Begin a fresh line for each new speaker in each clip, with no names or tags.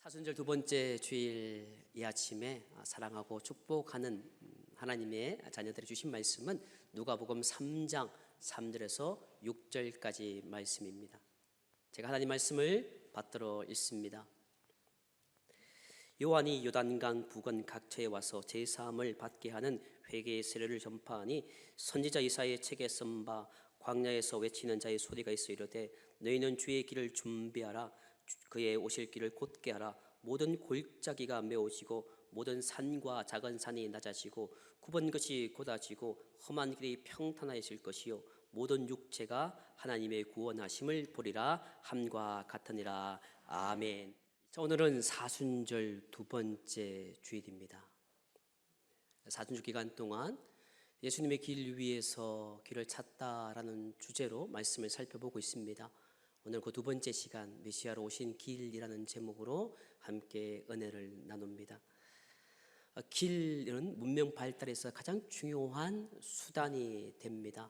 사순절 두 번째 주일 이 아침에 사랑하고 축복하는 하나님의 자녀들이 주신 말씀은 누가복음 3장 3절에서 6절까지 말씀입니다. 제가 하나님 말씀을 받들어 읽습니다. 요한이 요단강 부근 각처에 와서 제사함을 받게 하는 회개의 세례를 전파하니 선지자 이사야의 책에 쓴 바 광야에서 외치는 자의 소리가 있어 이르되 너희는 주의 길을 준비하라. 그의 오실 길을 곧게 하라. 모든 골짜기가 메워지고 모든 산과 작은 산이 낮아지고 굽은 것이 곧아지고 험한 길이 평탄해질 것이요 모든 육체가 하나님의 구원하심을 보리라 함과 같으니라. 아멘. 자, 오늘은 사순절 두 번째 주일입니다. 사순절 기간 동안 예수님의 길 위에서 길을 찾다라는 주제로 말씀을 살펴보고 있습니다. 오늘 그 두 번째 시간 메시아로 오신 길이라는 제목으로 함께 은혜를 나눕니다. 길은 문명 발달에서 가장 중요한 수단이 됩니다.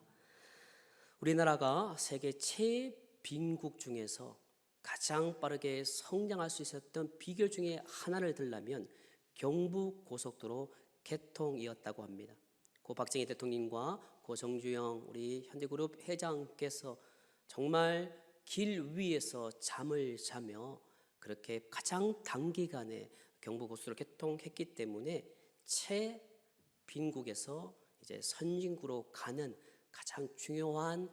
우리나라가 세계 최빈국 중에서 가장 빠르게 성장할 수 있었던 비결 중에 하나를 들라면 경부고속도로 개통이었다고 합니다. 고 박정희 대통령과 고 정주영 우리 현대그룹 회장께서 정말 길 위에서 잠을 자며 그렇게 가장 단기간에 경부고속도로를 개통했기 때문에 최빈국에서 이제 선진국으로 가는 가장 중요한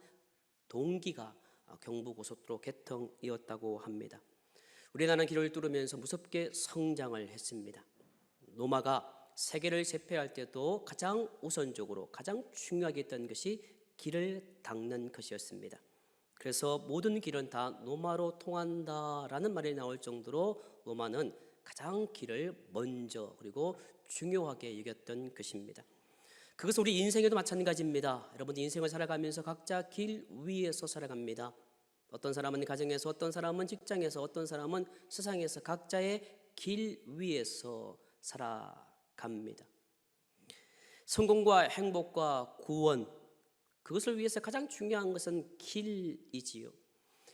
동기가 경부고속도로 개통이었다고 합니다. 우리나라는 길을 뚫으면서 무섭게 성장을 했습니다. 로마가 세계를 제패할 때도 가장 우선적으로 가장 중요하게 했던 것이 길을 닦는 것이었습니다. 그래서 모든 길은 다 로마로 통한다라는 말이 나올 정도로 로마는 가장 길을 먼저 그리고 중요하게 여겼던 것입니다. 그것은 우리 인생에도 마찬가지입니다. 여러분 인생을 살아가면서 각자 길 위에서 살아갑니다. 어떤 사람은 가정에서, 어떤 사람은 직장에서, 어떤 사람은 세상에서 각자의 길 위에서 살아갑니다. 성공과 행복과 구원 그것을 위해서 가장 중요한 것은 길이지요.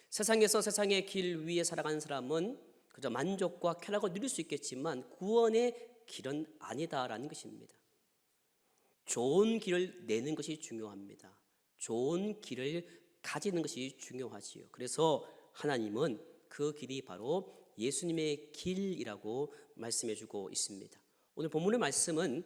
세상에서 세상의 길 위에 살아가는 사람은 그저 만족과 쾌락을 누릴 수 있겠지만 구원의 길은 아니다라는 것입니다. 좋은 길을 내는 것이 중요합니다. 좋은 길을 가지는 것이 중요하지요. 그래서 하나님은 그 길이 바로 예수님의 길이라고 말씀해 주고 있습니다. 오늘 본문의 말씀은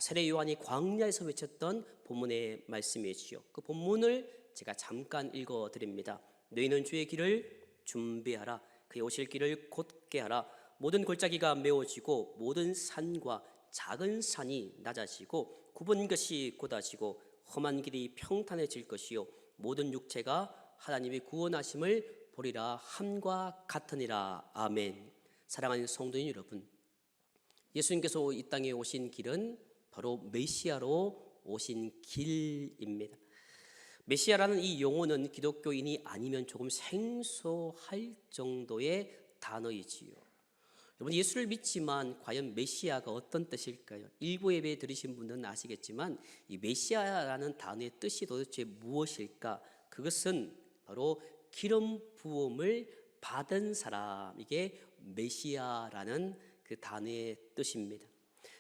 세례 요한이 광야에서 외쳤던 본문의 말씀이지요. 그 본문을 제가 잠깐 읽어 드립니다. 너희는 주의 길을 준비하라. 그의 오실 길을 곧게 하라. 모든 골짜기가 메워지고 모든 산과 작은 산이 낮아지고 굽은 것이 곧아지고 험한 길이 평탄해질 것이요 모든 육체가 하나님의 구원하심을 보리라 함과 같으니라. 아멘. 사랑하는 성도인 여러분, 예수님께서 이 땅에 오신 길은 바로 메시아로 오신 길입니다. 메시아라는 이 용어는 기독교인이 아니면 조금 생소할 정도의 단어이지요. 여러분 예수를 믿지만 과연 메시아가 어떤 뜻일까요? 일부 예배 들으신 분들은 아시겠지만 이 메시아라는 단어의 뜻이 도대체 무엇일까? 그것은 바로 기름 부음을 받은 사람, 이게 메시아라는 그 단어의 뜻입니다.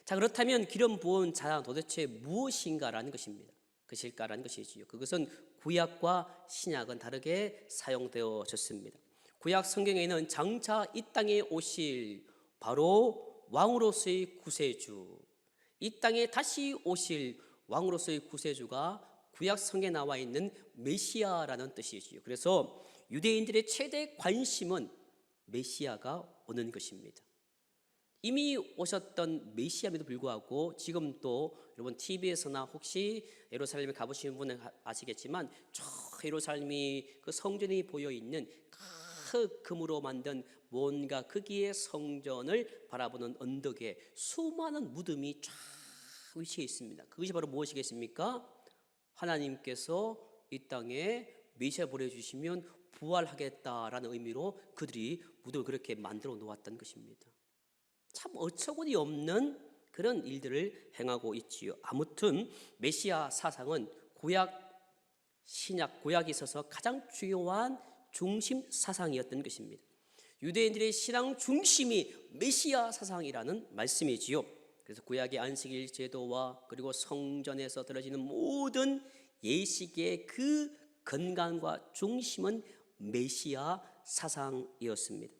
자, 그렇다면 기름 부은 자 도대체 무엇인가라는 것입니다. 그것일까라는 것이지요. 그것은 구약과 신약은 다르게 사용되어졌습니다. 구약 성경에는 장차 이 땅에 오실 바로 왕으로서의 구세주, 이 땅에 다시 오실 왕으로서의 구세주가 구약 성경에 나와 있는 메시아라는 뜻이지요. 그래서 유대인들의 최대 관심은 메시아가 오는 것입니다. 이미 오셨던 메시아임에도 불구하고 지금 또 여러분 TV에서나 혹시 예루살렘에 가보시는 분은 아시겠지만 저 예루살렘이 그 성전이 보여있는 큰 금으로 만든 뭔가 크기의 성전을 바라보는 언덕에 수많은 무덤이 쫙 위치해 있습니다. 그것이 바로 무엇이겠습니까? 하나님께서 이 땅에 메시아 보내주시면 부활하겠다라는 의미로 그들이 무덤을 그렇게 만들어 놓았던 것입니다. 참 어처구니 없는 그런 일들을 행하고 있지요. 아무튼 메시아 사상은 구약, 신약, 구약에 있어서 가장 중요한 중심 사상이었던 것입니다. 유대인들의 신앙 중심이 메시아 사상이라는 말씀이지요. 그래서 구약의 안식일 제도와 그리고 성전에서 들어지는 모든 예식의 그 근간과 중심은 메시아 사상이었습니다.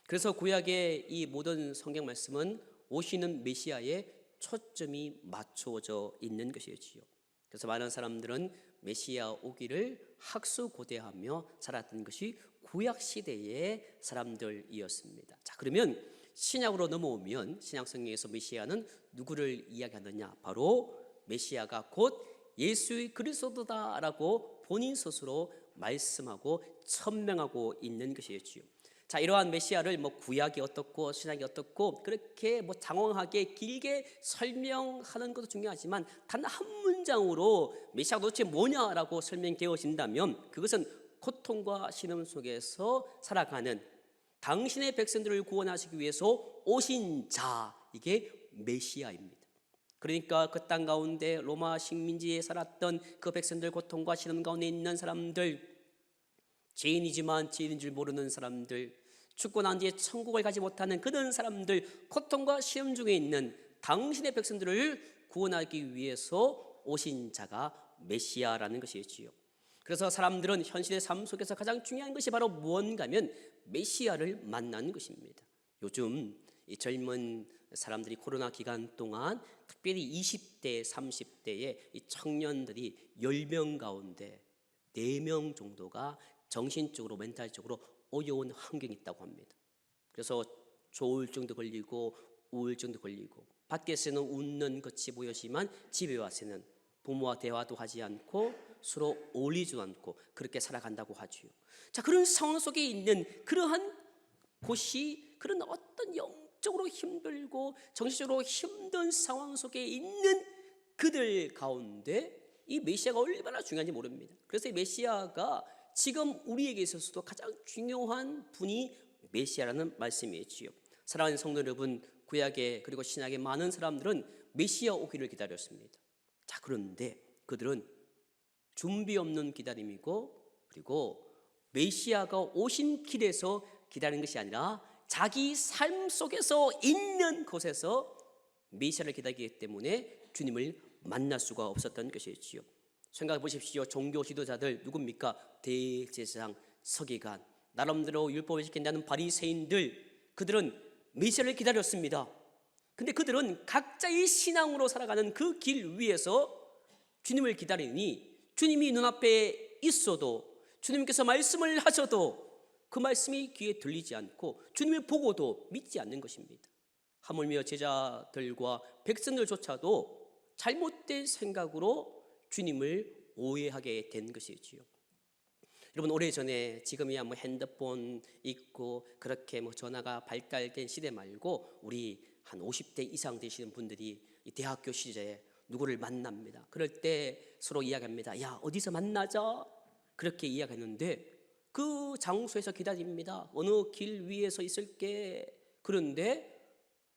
그래서 구약의 이 모든 성경 말씀은 오시는 메시아에 초점이 맞춰져 있는 것이지요. 그래서 많은 사람들은 메시아 오기를 학수고대하며 살았던 것이 구약 시대의 사람들이었습니다. 자, 그러면 신약으로 넘어오면 신약 성경에서 메시아는 누구를 이야기하느냐? 바로 메시아가 곧 예수의 그리스도다라고 본인 스스로 말씀하고 천명하고 있는 것이었지요. 자, 이러한 메시아를 구약이 어떻고 신약이 어떻고 그렇게 장황하게 길게 설명하는 것도 중요하지만 단 한 문장으로 메시아가 도대체 뭐냐라고 설명되어진다면 그것은 고통과 신음 속에서 살아가는 당신의 백성들을 구원하시기 위해서 오신 자, 이게 메시아입니다. 그러니까 그 땅 가운데 로마 식민지에 살았던 그 백성들, 고통과 신음 가운데 있는 사람들, 죄인이지만 죄인인 줄 모르는 사람들, 죽고 난 뒤에 천국을 가지 못하는 그런 사람들, 고통과 시험 중에 있는 당신의 백성들을 구원하기 위해서 오신 자가 메시아라는 것이지요. 그래서 사람들은 현실의 삶 속에서 가장 중요한 것이 바로 무언가 하면 메시아를 만나는 것입니다. 요즘 이 젊은 사람들이 코로나 기간 동안 특별히 20대, 30대의 이 청년들이 10명 가운데 4명 정도가 정신적으로 멘탈적으로 어려운 환경이 있다고 합니다. 그래서 조울증도 걸리고 우울증도 걸리고 밖에서는 웃는 것이 보이지만 집에 와서는 부모와 대화도 하지 않고 서로 어울리지도 않고 그렇게 살아간다고 하지요. 자, 그런 상황 속에 있는 그러한 곳이 그런 어떤 영적으로 힘들고 정신적으로 힘든 상황 속에 있는 그들 가운데 이 메시아가 얼마나 중요한지 모릅니다. 그래서 이 메시아가 지금 우리에게 있어서도 가장 중요한 분이 메시아라는 말씀이지요. 사랑하는 성도 여러분, 구약의 그리고 신약의 많은 사람들은 메시아 오기를 기다렸습니다. 자, 그런데 그들은 준비 없는 기다림이고 그리고 메시아가 오신 길에서 기다리는 것이 아니라 자기 삶 속에서 있는 곳에서 메시아를 기다리기 때문에 주님을 만날 수가 없었던 것이지요. 생각해 보십시오. 종교 지도자들 누굽니까? 대제사장, 서기관, 나름대로 율법을 지킨다는 바리새인들, 그들은 메시아를 기다렸습니다. 근데 그들은 각자의 신앙으로 살아가는 그 길 위에서 주님을 기다리니 주님이 눈앞에 있어도 주님께서 말씀을 하셔도 그 말씀이 귀에 들리지 않고 주님을 보고도 믿지 않는 것입니다. 하물며 제자들과 백성들조차도 잘못된 생각으로 주님을 오해하게 된 것이지요. 여러분, 오래전에 지금이야 핸드폰 있고 그렇게 전화가 발달된 시대 말고 우리 한 50대 이상 되시는 분들이 이 대학교 시절에 누구를 만납니다. 그럴 때 서로 이야기합니다. 야, 어디서 만나자? 그렇게 이야기했는데 그 장소에서 기다립니다. 어느 길 위에서 있을게. 그런데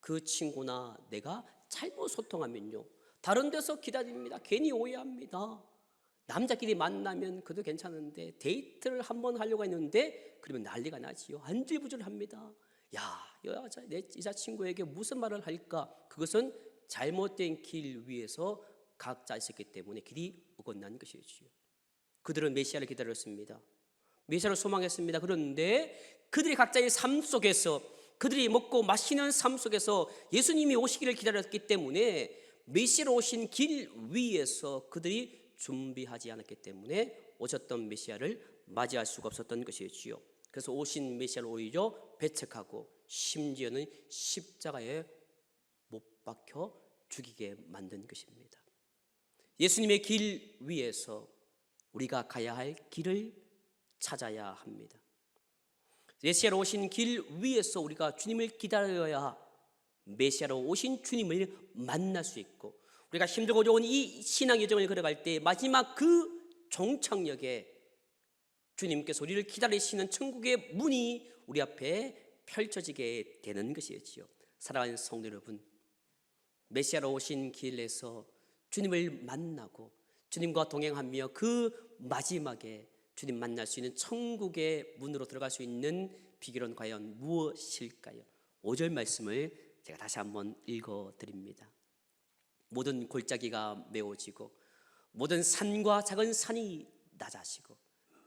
그 친구나 내가 잘못 소통하면요, 다른 데서 기다립니다. 괜히 오해합니다. 남자끼리 만나면 그도 괜찮은데 데이트를 한번 하려고 했는데 그러면 난리가 나지요. 안절부절합니다. 야, 내 여자친구에게 무슨 말을 할까? 그것은 잘못된 길 위에서 각자 있었기 때문에 길이 어긋난 것이지요. 그들은 메시아를 기다렸습니다. 메시아를 소망했습니다. 그런데 그들이 각자의 삶 속에서 그들이 먹고 마시는 삶 속에서 예수님이 오시기를 기다렸기 때문에 메시아로 오신 길 위에서 그들이 준비하지 않았기 때문에 오셨던 메시아를 맞이할 수가 없었던 것이지요. 그래서 오신 메시아를 오히려 배척하고 심지어는 십자가에 못 박혀 죽이게 만든 것입니다. 예수님의 길 위에서 우리가 가야 할 길을 찾아야 합니다. 메시아로 오신 길 위에서 우리가 주님을 기다려야 메시아로 오신 주님을 만날 수 있고 우리가 힘들고 어려운 이 신앙 여정을 걸어갈 때 마지막 그 종착역에 주님께서 우리를 기다리시는 천국의 문이 우리 앞에 펼쳐지게 되는 것이지요. 사랑하는 성도 여러분, 메시아로 오신 길에서 주님을 만나고 주님과 동행하며 그 마지막에 주님 만날 수 있는 천국의 문으로 들어갈 수 있는 비결은 과연 무엇일까요? 5절 말씀을 제가 다시 한번 읽어드립니다. 모든 골짜기가 메워지고 모든 산과 작은 산이 낮아지고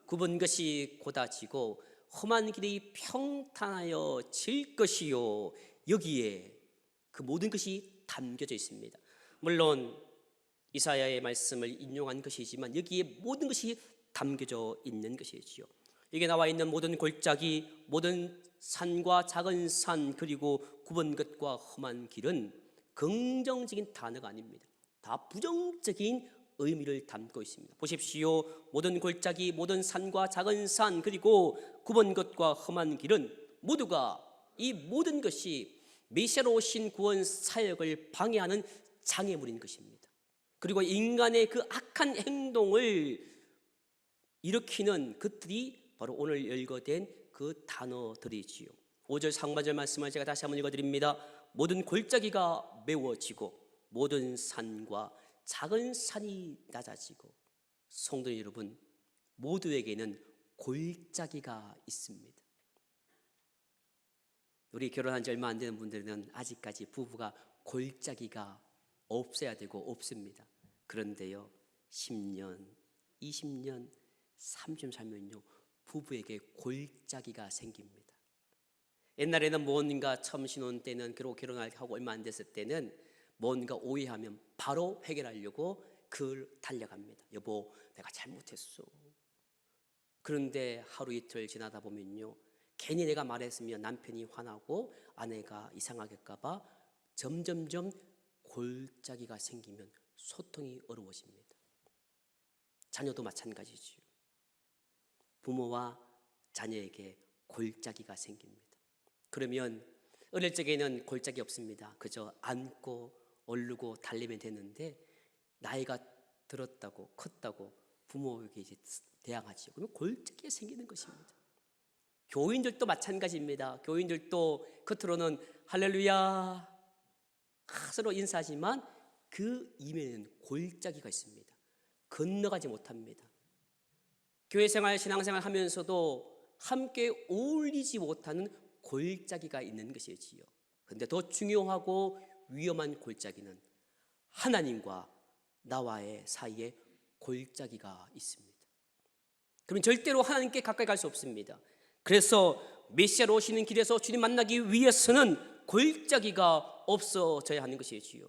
굽은 것이 곧아지고 험한 길이 평탄하여 질 것이요. 여기에 그 모든 것이 담겨져 있습니다. 물론 이사야의 말씀을 인용한 것이지만 여기에 모든 것이 담겨져 있는 것이지요. 여기에 나와 있는 모든 골짜기, 모든 산과 작은 산, 그리고 굽은 것과 험한 길은 긍정적인 단어가 아닙니다. 다 부정적인 의미를 담고 있습니다. 보십시오. 모든 골짜기, 모든 산과 작은 산, 그리고 굽은 것과 험한 길은 모두가, 이 모든 것이 메시아로 오신 구원 사역을 방해하는 장애물인 것입니다. 그리고 인간의 그 악한 행동을 일으키는 것들이 바로 오늘 열거된 그 단어들이지요. 5절 상반절 말씀을 제가 다시 한번 읽어드립니다. 모든 골짜기가 메워지고 모든 산과 작은 산이 낮아지고, 성도 여러분, 모두에게는 골짜기가 있습니다. 우리 결혼한 지 얼마 안 되는 분들은 아직까지 부부가 골짜기가 없어야 되고 없습니다. 그런데요, 10년, 20년, 30년 살면요, 부부에게 골짜기가 생깁니다. 옛날에는 뭔가 처음 신혼 때는, 그리고 결혼하고 얼마 안 됐을 때는 뭔가 오해하면 바로 해결하려고 달려갑니다. 여보, 내가 잘못했어. 그런데 하루 이틀 지나다 보면요, 괜히 내가 말했으면 남편이 화나고 아내가 이상하겠까봐 점점점 골짜기가 생기면 소통이 어려워집니다. 자녀도 마찬가지지요. 부모와 자녀에게 골짜기가 생깁니다. 그러면 어릴 적에는 골짜기 없습니다. 그저 안고 얼르고 달리면 되는데 나이가 들었다고 컸다고 부모에게 이제 대항하죠. 그러면 골짜기가 생기는 것입니다. 교인들도 마찬가지입니다. 교인들도 겉으로는 할렐루야 서로 인사하지만 그 이면에는 골짜기가 있습니다. 건너가지 못합니다. 교회생활, 신앙생활 하면서도 함께 어울리지 못하는 골짜기가 있는 것이지요. 그런데 더 중요하고 위험한 골짜기는 하나님과 나와의 사이에 골짜기가 있습니다. 그러면 절대로 하나님께 가까이 갈 수 없습니다. 그래서 메시아로 오시는 길에서 주님 만나기 위해서는 골짜기가 없어져야 하는 것이지요.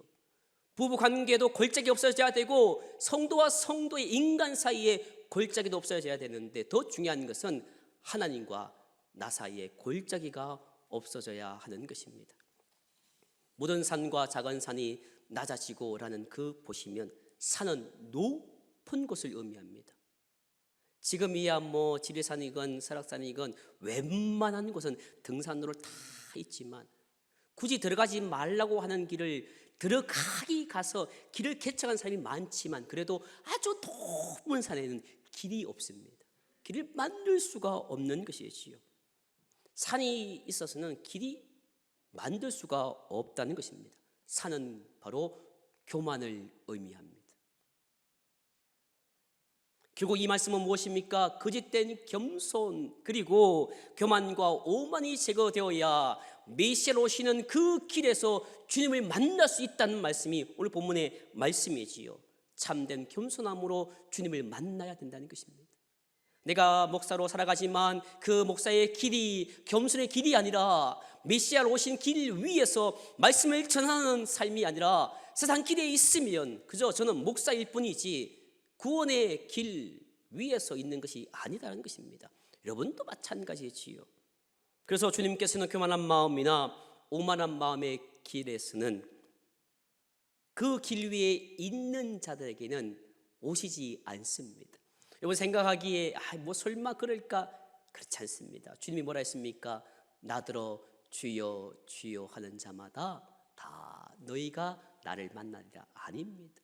부부 관계도 골짜기 없어져야 되고, 성도와 성도의 인간 사이에 골짜기도 없어져야 되는데, 더 중요한 것은 하나님과 나 사이에 골짜기가 없어져야 하는 것입니다. 모든 산과 작은 산이 낮아지고라는 그 보시면 산은 높은 곳을 의미합니다. 지금이야 뭐 지리산이건 설악산이건 웬만한 곳은 등산로를 다 있지만, 굳이 들어가지 말라고 하는 길을 들어가기 가서 길을 개척한 사람이 많지만, 그래도 아주 높은 산에는 길이 없습니다. 길을 만들 수가 없는 것이지요. 산이 있어서는 길이 만들 수가 없다는 것입니다. 산은 바로 교만을 의미합니다. 결국 이 말씀은 무엇입니까? 거짓된 겸손, 그리고 교만과 오만이 제거되어야 메시아로 오시는 그 길에서 주님을 만날 수 있다는 말씀이 오늘 본문의 말씀이지요. 참된 겸손함으로 주님을 만나야 된다는 것입니다. 내가 목사로 살아가지만 그 목사의 길이 겸손의 길이 아니라 메시아로 오신 길 위에서 말씀을 전하는 삶이 아니라 세상 길에 있으면 그저 저는 목사일 뿐이지 구원의 길 위에서 있는 것이 아니다라는 것입니다. 여러분도 마찬가지지요. 그래서 주님께서는 교만한 마음이나 오만한 마음의 길에서는 그 길 위에 있는 자들에게는 오시지 않습니다. 여러분 생각하기에 뭐 설마 그럴까? 그렇지 않습니다. 주님이 뭐라 했습니까? 나더러 주여 주여 하는 자마다 다 너희가 나를 만나리라. 아닙니다.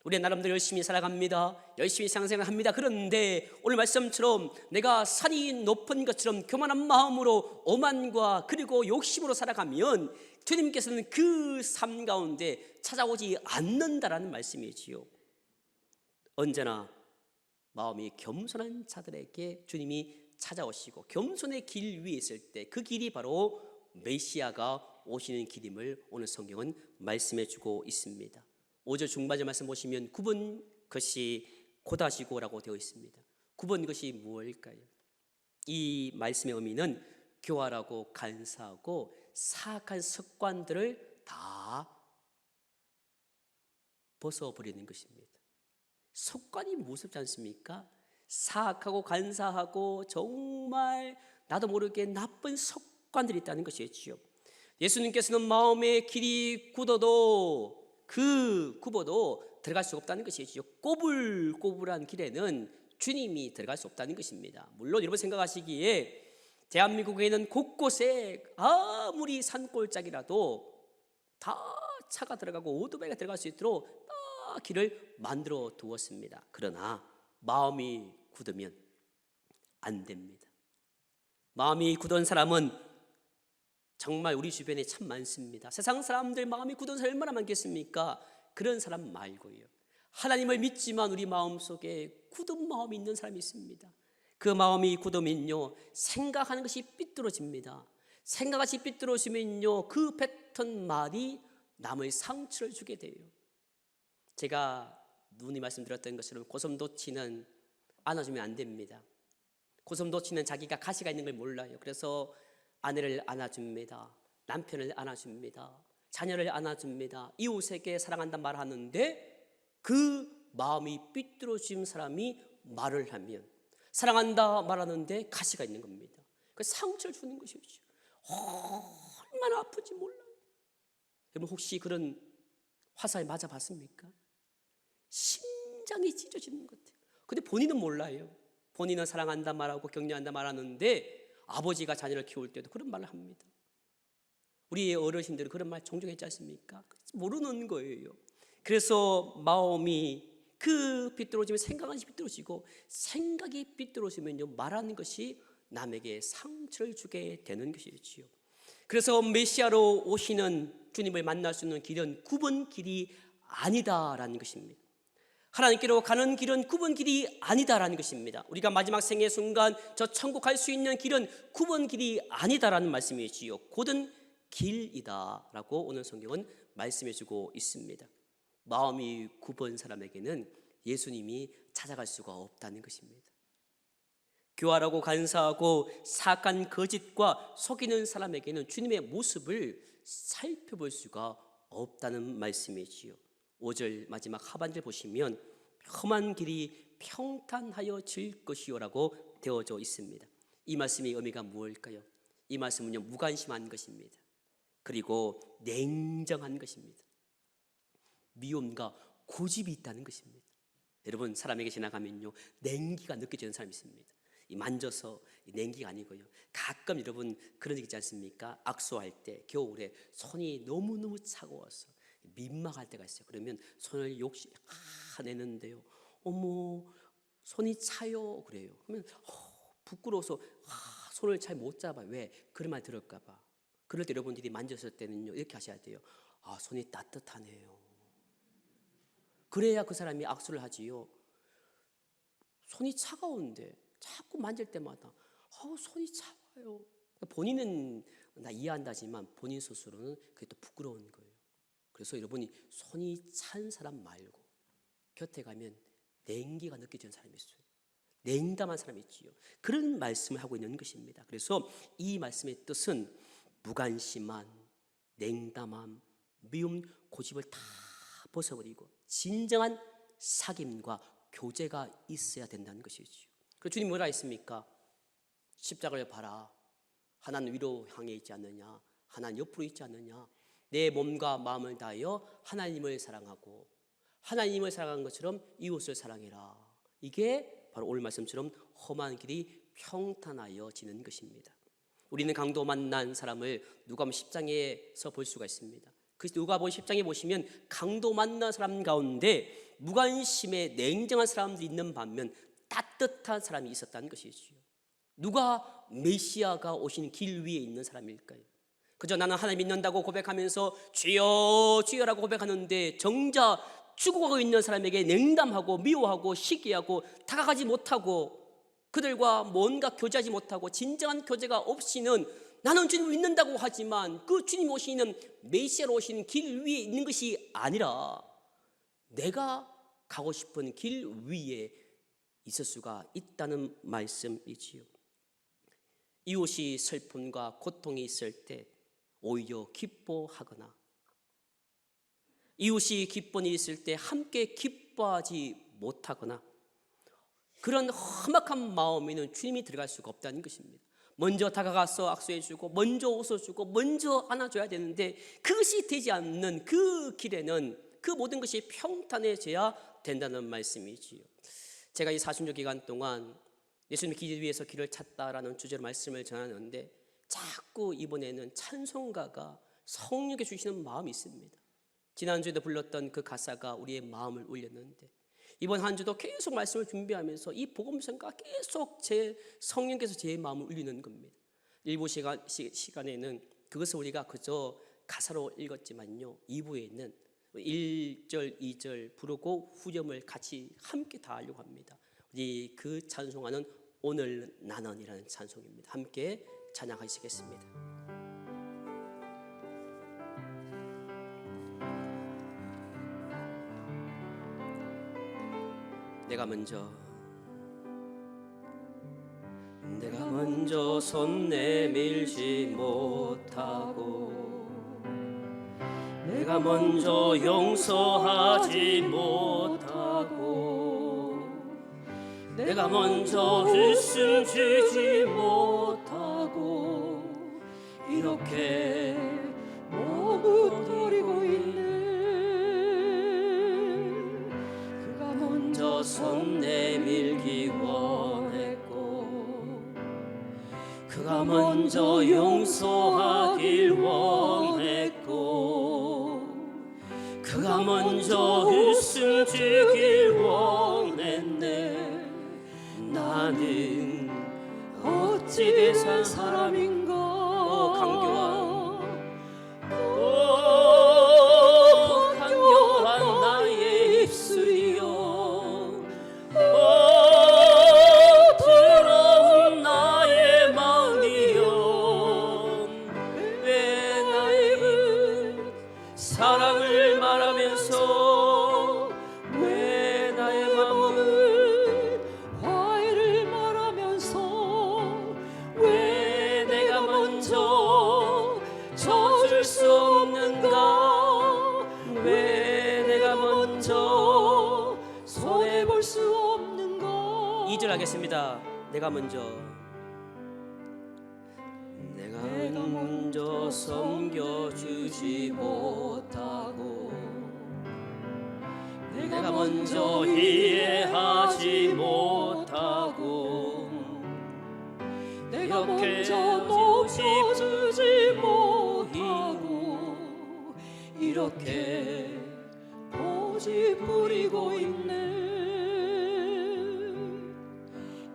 우리는 나름대로 열심히 살아갑니다. 열심히 신앙생활합니다. 그런데 오늘 말씀처럼 내가 산이 높은 것처럼 교만한 마음으로 오만과 그리고 욕심으로 살아가면 주님께서는 그 삶 가운데 찾아오지 않는다라는 말씀이지요. 언제나 마음이 겸손한 자들에게 주님이 찾아오시고 겸손의 길 위에 있을 때 그 길이 바로 메시아가 오시는 길임을 오늘 성경은 말씀해 주고 있습니다. 5절 중반절 말씀 보시면 굽은 것이 곧하시고라고 되어 있습니다. 굽은 것이 무엇일까요? 이 말씀의 의미는 교활하고 간사하고 사악한 습관들을 다 벗어버리는 것입니다. 습관이 무섭지 않습니까? 사악하고 간사하고 정말 나도 모르게 나쁜 습관들이 있다는 것이지요. 예수님께서는 마음의 길이 굳어도 굽어도 들어갈 수가 없다는 것이지요. 꼬불꼬불한 길에는 주님이 들어갈 수 없다는 것입니다. 물론 여러분 생각하시기에 대한민국에는 곳곳에 아무리 산골짜기라도 다 차가 들어가고 오토바이가 들어갈 수 있도록 다 길을 만들어 두었습니다. 그러나 마음이 굳으면 안 됩니다. 마음이 굳은 사람은 정말 우리 주변에 참 많습니다. 세상 사람들 마음이 굳은 사람이 얼마나 많겠습니까? 그런 사람 말고요, 하나님을 믿지만 우리 마음속에 굳은 마음이 있는 사람이 있습니다. 그 마음이 굳으면요, 생각하는 것이 삐뚤어집니다. 생각이 삐뚤어지면요, 그 뱉은 말이 남의 상처를 주게 돼요. 제가 누누이 말씀드렸던 것처럼 고슴도치는 안아주면 안 됩니다. 고슴도치는 자기가 가시가 있는 걸 몰라요. 그래서 아내를 안아줍니다. 남편을 안아줍니다. 자녀를 안아줍니다. 이웃에게 사랑한다 말하는데 그 마음이 삐뚤어진 사람이 말을 하면 사랑한다 말하는데 가시가 있는 겁니다. 그 상처를 주는 것이죠. 얼마나 아픈지 몰라요. 여러분 혹시 그런 화살 맞아봤습니까? 심장이 찢어지는 것 같아요. 근데 본인은 몰라요. 본인은 사랑한다 말하고 격려한다 말하는데 아버지가 자녀를 키울 때도 그런 말을 합니다. 우리의 어르신들은 그런 말 종종 했지 않습니까? 모르는 거예요. 그래서 마음이 삐뚤어지면 생각이 삐뚤어지고, 생각이 삐뚤어지면요, 말하는 것이 남에게 상처를 주게 되는 것이지요. 그래서 메시아로 오시는 주님을 만날 수 있는 길은 굽은 길이 아니다라는 것입니다. 하나님께로 가는 길은 굽은 길이 아니다라는 것입니다. 우리가 마지막 생의 순간 저 천국 갈 수 있는 길은 굽은 길이 아니다라는 말씀이지요. 곧은 길이다라고 오늘 성경은 말씀해 주고 있습니다. 마음이 굽은 사람에게는 예수님이 찾아갈 수가 없다는 것입니다. 교활하고 간사하고 사악한 거짓과 속이는 사람에게는 주님의 모습을 살펴볼 수가 없다는 말씀이지요. 5절 마지막 하반절 보시면 험한 길이 평탄하여질 것이요라고 되어져 있습니다. 이 말씀의 의미가 무엇일까요? 이 말씀은요, 무관심한 것입니다. 그리고 냉정한 것입니다. 미움과 고집이 있다는 것입니다. 여러분, 사람에게 지나가면요, 냉기가 느껴지는 사람이 있습니다. 만져서 냉기가 아니고요, 가끔 여러분 그런 적 있지 않습니까? 악수할 때 겨울에 손이 너무너무 차가워서 민망할 때가 있어요. 그러면 손을 내는데요, 어머 손이 차요 그래요. 그러면 부끄러워서 손을 잘 못 잡아요. 왜? 그런 말 들을까 봐. 그럴 때 여러분들이 만졌을 때는요, 이렇게 하셔야 돼요. 손이 따뜻하네요. 그래야 그 사람이 악수를 하지요. 손이 차가운데 자꾸 만질 때마다 손이 차와요. 본인은 나 이해한다지만 본인 스스로는 그게 또 부끄러운 거예요. 그래서 여러분이 손이 찬 사람 말고 곁에 가면 냉기가 느껴지는 사람이 있어요. 냉담한 사람이 있지요. 그런 말씀을 하고 있는 것입니다. 그래서 이 말씀의 뜻은 무관심한, 냉담함, 미움, 고집을 다 벗어버리고 진정한 사귐과 교제가 있어야 된다는 것이지요. 그래서 주님 뭐라 했습니까? 십자가를 봐라. 하나는 위로 향해 있지 않느냐, 하나는 옆으로 있지 않느냐. 내 몸과 마음을 다하여 하나님을 사랑하고 하나님을 사랑한 것처럼 이웃을 사랑해라. 이게 바로 오늘 말씀처럼 험한 길이 평탄하여지는 것입니다. 우리는 강도 만난 사람을 누가복음 10장에서 볼 수가 있습니다. 그 누가복음 10장에 보시면 강도 만난 사람 가운데 무관심에 냉정한 사람들이 있는 반면 따뜻한 사람이 있었다는 것이지요. 누가 메시아가 오신 길 위에 있는 사람일까요? 그저 나는 하나님 믿는다고 고백하면서 주여 주여라고 고백하는데 정작 죽어가고 있는 사람에게 냉담하고 미워하고 시기하고 다가가지 못하고 그들과 뭔가 교제하지 못하고 진정한 교제가 없이는 나는 주님을 믿는다고 하지만 그 주님 오시는 메시아로 오시는 길 위에 있는 것이 아니라 내가 가고 싶은 길 위에 있을 수가 있다는 말씀이지요. 이웃이 슬픔과 고통이 있을 때 오히려 기뻐하거나, 이웃이 기쁨이 있을 때 함께 기뻐하지 못하거나, 그런 험악한 마음에는 주님이 들어갈 수가 없다는 것입니다. 먼저 다가가서 악수해주고 먼저 웃어주고 먼저 안아줘야 되는데 그것이 되지 않는 그 길에는 그 모든 것이 평탄해져야 된다는 말씀이지요. 제가 이 사순절 기간 동안 예수님의 길 위에서 길을 찾다라는 주제로 말씀을 전하는데 자꾸 이번에는 찬송가가 성령께 주시는 마음이 있습니다. 지난주에도 불렀던 그 가사가 우리의 마음을 울렸는데 이번 한 주도 계속 말씀을 준비하면서 이 복음성가 계속 제 성령께서 제 마음을 울리는 겁니다. 일부 시간에는 그것을 우리가 그저 가사로 읽었지만요, 2부에는 1절, 2절 부르고 후렴을 같이 함께 다 하려고 합니다. 우리 그 찬송하는 오늘 나는이라는 찬송입니다. 함께 찬양하시겠습니다. 내가 먼저 손 내밀지 못하고 내가 먼저 용서하지 못하고 내가 먼저 웃음 주지 못하고 이렇게 머뭇거리고 있네. 그가 먼저 손 내밀기 원했고 그가 먼저 용서하길 원했고 그가 먼저 웃음 주길 원했네. 나는 어찌 된 사람인가. 강교한 나의 입술이여, 부러운 나의 마음이여, 왜 나의 입은 사랑을 말하면서 왜 나의 마음은 화해를 말하면서 왜 내가 먼저 져줄 수 없는가. 왜 내가 먼저 손해볼 수 없는가. 2절 하겠습니다. 내가 먼저 섬겨주지 못하고 내가 먼저 이해하지 못하고 내가 먼저 높여주지 못하고 이렇게 고집 부리고 있네.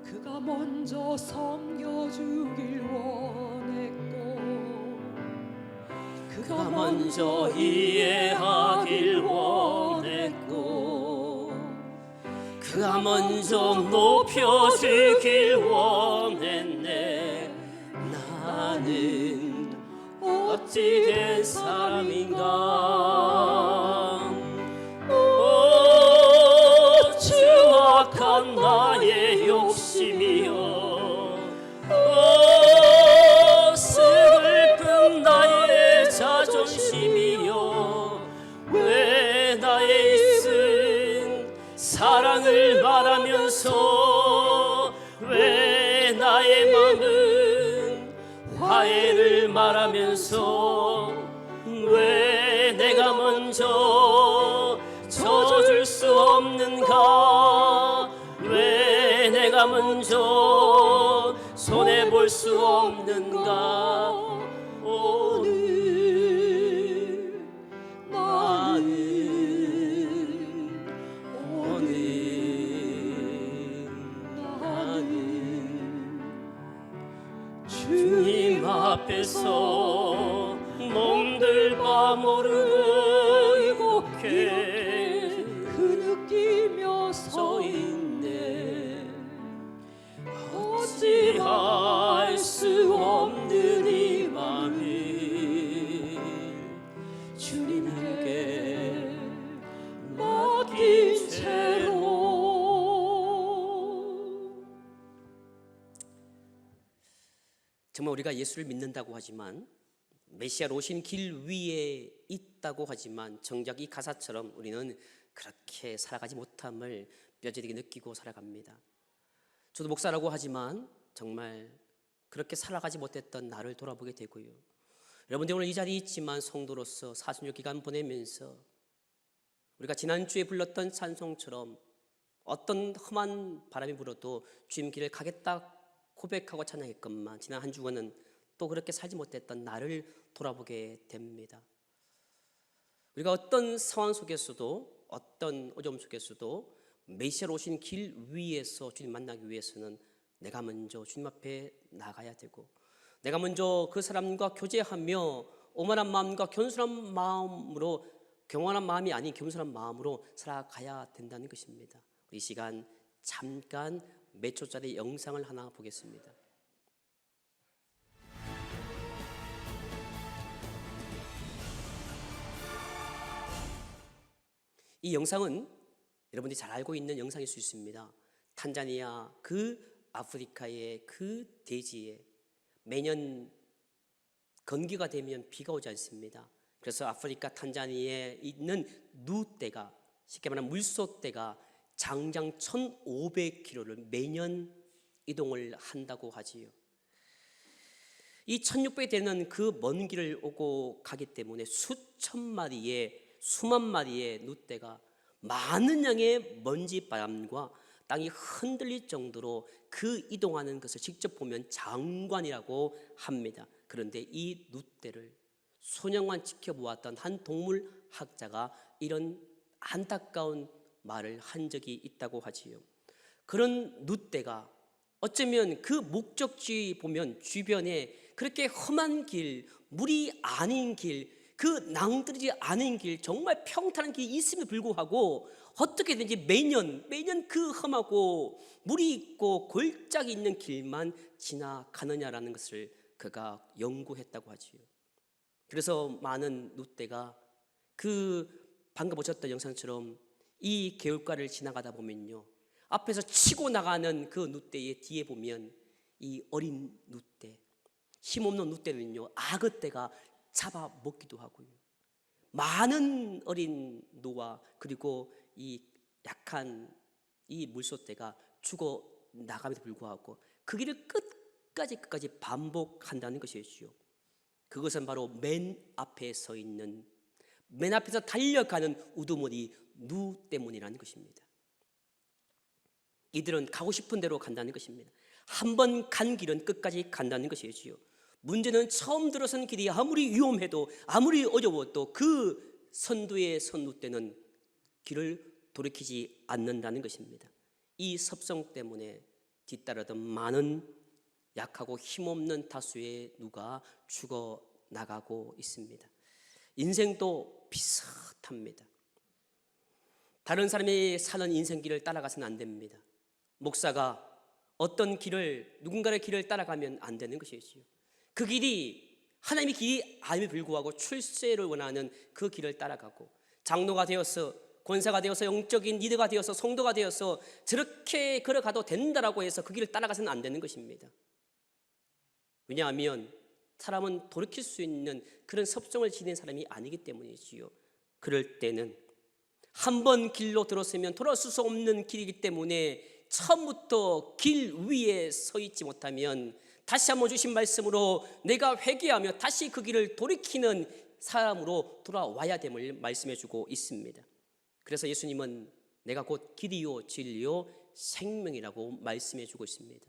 그가 먼저 섬겨주길 원했고 그가 먼저 이해하길 원했고 그가 먼저 높여주길 원했네. 나는 어찌 된 사람인가. 추악한 나의 욕심이여, 슬픈 나의 자존심이여, 왜 나의 입은 사랑을 말하면서 왜 나의 마음은 화해를 말하면서 왜 내가 먼저 져줄 수 없는가. 왜 내가 먼저 손해볼 수 없는가. 오늘 나는 주님 앞에서 몸둘바 모르고 이렇게 흐느끼며 서 있네. 정말 우리가 예수를 믿는다고 하지만, 메시아로 오신 길 위에 있다고 하지만 정작 이 가사처럼 우리는 그렇게 살아가지 못함을 뼈저리게 느끼고 살아갑니다. 저도 목사라고 하지만 정말 그렇게 살아가지 못했던 나를 돌아보게 되고요. 여러분들 오늘 이 자리에 있지만 성도로서 사순절 기간 보내면서 우리가 지난주에 불렀던 찬송처럼 어떤 험한 바람이 불어도 주님 길을 가겠다 고백하고 찬양했건만 지난 한 주간은 또 그렇게 살지 못했던 나를 돌아보게 됩니다. 우리가 어떤 상황 속에서도 어떤 어려움 속에서도 메시아로 오신 길 위에서 주님 만나기 위해서는 내가 먼저 주님 앞에 나가야 되고, 내가 먼저 그 사람과 교제하며 오만한 마음과 겸손한 마음으로, 경건한 마음이 아닌 겸손한 마음으로 살아가야 된다는 것입니다. 이 시간 잠깐 몇 초짜리 영상을 하나 보겠습니다. 이 영상은 여러분들이 잘 알고 있는 영상일 수 있습니다. 탄자니아 그 아프리카의 그 대지에 매년 건기가 되면 비가 오지 않습니다. 그래서 아프리카 탄자니아에 있는 누떼가, 쉽게 말하면 물소떼가 장장 1,500km를 매년 이동을 한다고 하지요. 이 1,600이 되는 그 먼 길을 오고 가기 때문에 수만 마리의 누떼가 많은 양의 먼지바람과 땅이 흔들릴 정도로 그 이동하는 것을 직접 보면 장관이라고 합니다. 그런데 이 누떼를 수년간 지켜보았던 한 동물학자가 이런 안타까운 말을 한 적이 있다고 하지요. 그런 누떼가 어쩌면 그 목적지 보면 주변에 그렇게 험한 길, 물이 아닌 길, 그 낭떠러지 않은 길, 정말 평탄한 길이 있음에도 불구하고 어떻게든지 매년 그 험하고 물이 있고 골짜기 있는 길만 지나가느냐라는 것을 그가 연구했다고 하지요. 그래서 많은 누떼가 그 방금 보셨던 영상처럼 이 개울가를 지나가다 보면요, 앞에서 치고 나가는 그 누떼의 뒤에 보면 이 어린 누떼, 힘없는 누떼는요 악어떼가 잡아먹기도 하고요, 많은 어린 노와 그리고 이 약한 이 물소떼가 죽어 나감에도 불구하고 그 길을 끝까지 반복한다는 것이죠. 그것은 바로 맨 앞에 서 있는, 맨 앞에서 달려가는 우두머리 누 때문이라는 것입니다. 이들은 가고 싶은 대로 간다는 것입니다. 한 번 간 길은 끝까지 간다는 것이지요. 문제는 처음 들어선 길이 아무리 위험해도 아무리 어려워도 그 선두의 선두 때는 길을 돌이키지 않는다는 것입니다. 이 섭성 때문에 뒤따르던 많은 약하고 힘없는 다수의 누가 죽어 나가고 있습니다. 인생도 비슷합니다. 다른 사람이 사는 인생길을 따라가서는 안 됩니다. 목사가 어떤 길을, 누군가의 길을 따라가면 안 되는 것이지요. 그 길이 하나님의 길이 아님에 불구하고 출세를 원하는 그 길을 따라가고, 장로가 되어서, 권사가 되어서, 영적인 리더가 되어서, 성도가 되어서 저렇게 걸어가도 된다라고 해서 그 길을 따라가서는 안 되는 것입니다. 왜냐하면 사람은 돌이킬 수 있는 그런 섭성을 지닌 사람이 아니기 때문이지요. 그럴 때는 한 번 길로 들었으면 돌아설 수 없는 길이기 때문에 처음부터 길 위에 서 있지 못하면 다시 한번 주신 말씀으로 내가 회개하며 다시 그 길을 돌이키는 사람으로 돌아와야 됨을 말씀해 주고 있습니다. 그래서 예수님은 내가 곧 길이요 진리요 생명이라고 말씀해 주고 있습니다.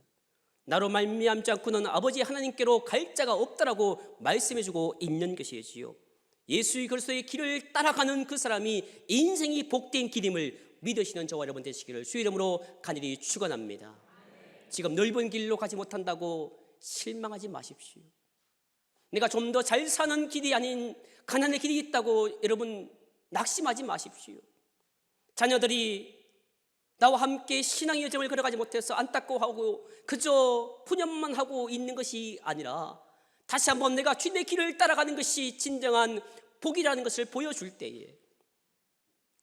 나로 말미암지 않고는 아버지 하나님께로 갈 자가 없다라고 말씀해 주고 있는 것이지요. 예수 그리스도의 길을 따라가는 그 사람이 인생이 복된 길임을 믿으시는 저와 여러분 되시기를 주의 이름으로 간절히 축원합니다. 지금 넓은 길로 가지 못한다고 실망하지 마십시오. 내가 좀 더 잘 사는 길이 아닌 가난의 길이 있다고 여러분 낙심하지 마십시오. 자녀들이 나와 함께 신앙의 여정을 걸어가지 못해서 안타까워하고 그저 푸념만 하고 있는 것이 아니라 다시 한번 내가 주님의 길을 따라가는 것이 진정한 복이라는 것을 보여줄 때에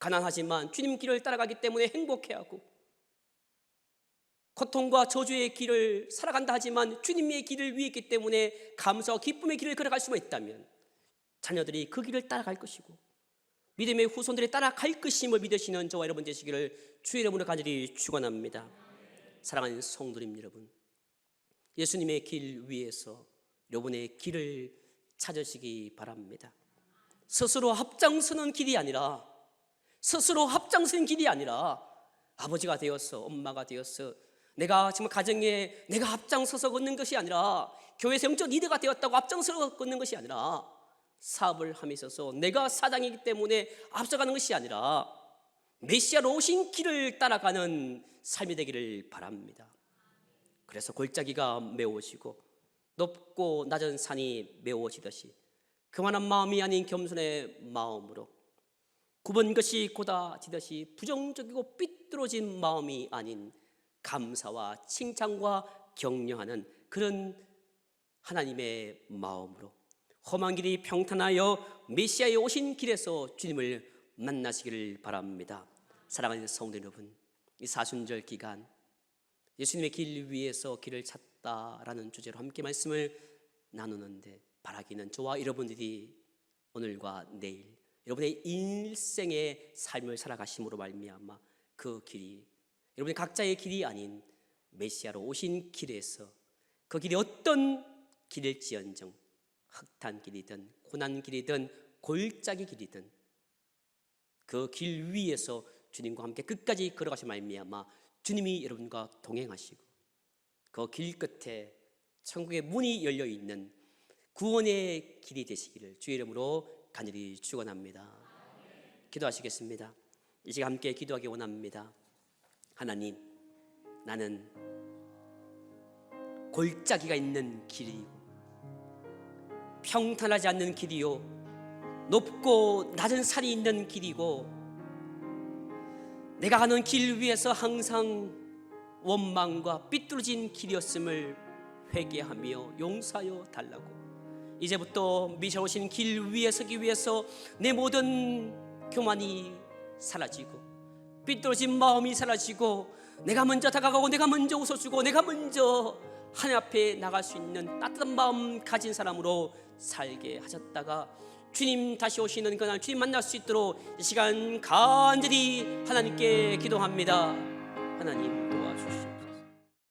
가난하지만 주님 길을 따라가기 때문에 행복해하고, 고통과 저주의 길을 살아간다 하지만 주님의 길을 위해 있기 때문에 감사와 기쁨의 길을 걸어갈 수만 있다면 자녀들이 그 길을 따라갈 것이고 믿음의 후손들이 따라갈 것임을 믿으시는 저와 여러분 되시기를 주의 이름으로 간절히 축원합니다. 사랑하는 성도님 여러분, 예수님의 길 위에서 여러분의 길을 찾으시기 바랍니다. 스스로 앞장서는 길이 아니라, 스스로 앞장서는 길이 아니라 아버지가 되어서, 엄마가 되어서 내가 지금 가정에 내가 앞장서서 걷는 것이 아니라, 교회에서 영적 리더가 되었다고 앞장서서 걷는 것이 아니라, 사업을 함에 있어서 내가 사장이기 때문에 앞서가는 것이 아니라 메시아로 오신 길을 따라가는 삶이 되기를 바랍니다. 그래서 골짜기가 메워지고 높고 낮은 산이 메워지듯이 그만한 마음이 아닌 겸손의 마음으로, 굽은 것이 곧아지듯이 부정적이고 삐뚤어진 마음이 아닌 감사와 칭찬과 격려하는 그런 하나님의 마음으로 험한 길이 평탄하여 메시아의 오신 길에서 주님을 만나시기를 바랍니다. 사랑하는 성도 여러분, 이 사순절 기간 예수님의 길 위에서 길을 찾다라는 주제로 함께 말씀을 나누는데, 바라기는 저와 여러분들이 오늘과 내일 여러분의 일생의 삶을 살아가심으로 말미암아 그 길이 여러분의 각자의 길이 아닌 메시아로 오신 길에서, 그 길이 어떤 길일지언정 흑탄길이든 고난길이든 골짜기 길이든 그 길 위에서 주님과 함께 끝까지 걸어가신 말미암아 주님이 여러분과 동행하시고 그 길 끝에 천국의 문이 열려 있는 구원의 길이 되시기를 주의 이름으로 간절히 축원합니다. 기도하시겠습니다. 이 시간 함께 기도하기 원합니다. 하나님, 나는 골짜기가 있는 길이고 평탄하지 않는 길이요, 높고 낮은 산이 있는 길이고, 내가 가는 길 위에서 항상 원망과 삐뚤어진 길이었음을 회개하며 용서하여 달라고, 이제부터 미셔 오신 길 위에 서기 위해서 내 모든 교만이 사라지고 삐뚤어진 마음이 사라지고 내가 먼저 다가가고 내가 먼저 웃어주고 내가 먼저 하나님 앞에 나갈 수 있는 따뜻한 마음 가진 사람으로 살게 하셨다가 주님 다시 오시는 그날 주님 만날 수 있도록 이 시간 간절히 하나님께 기도합니다. 하나님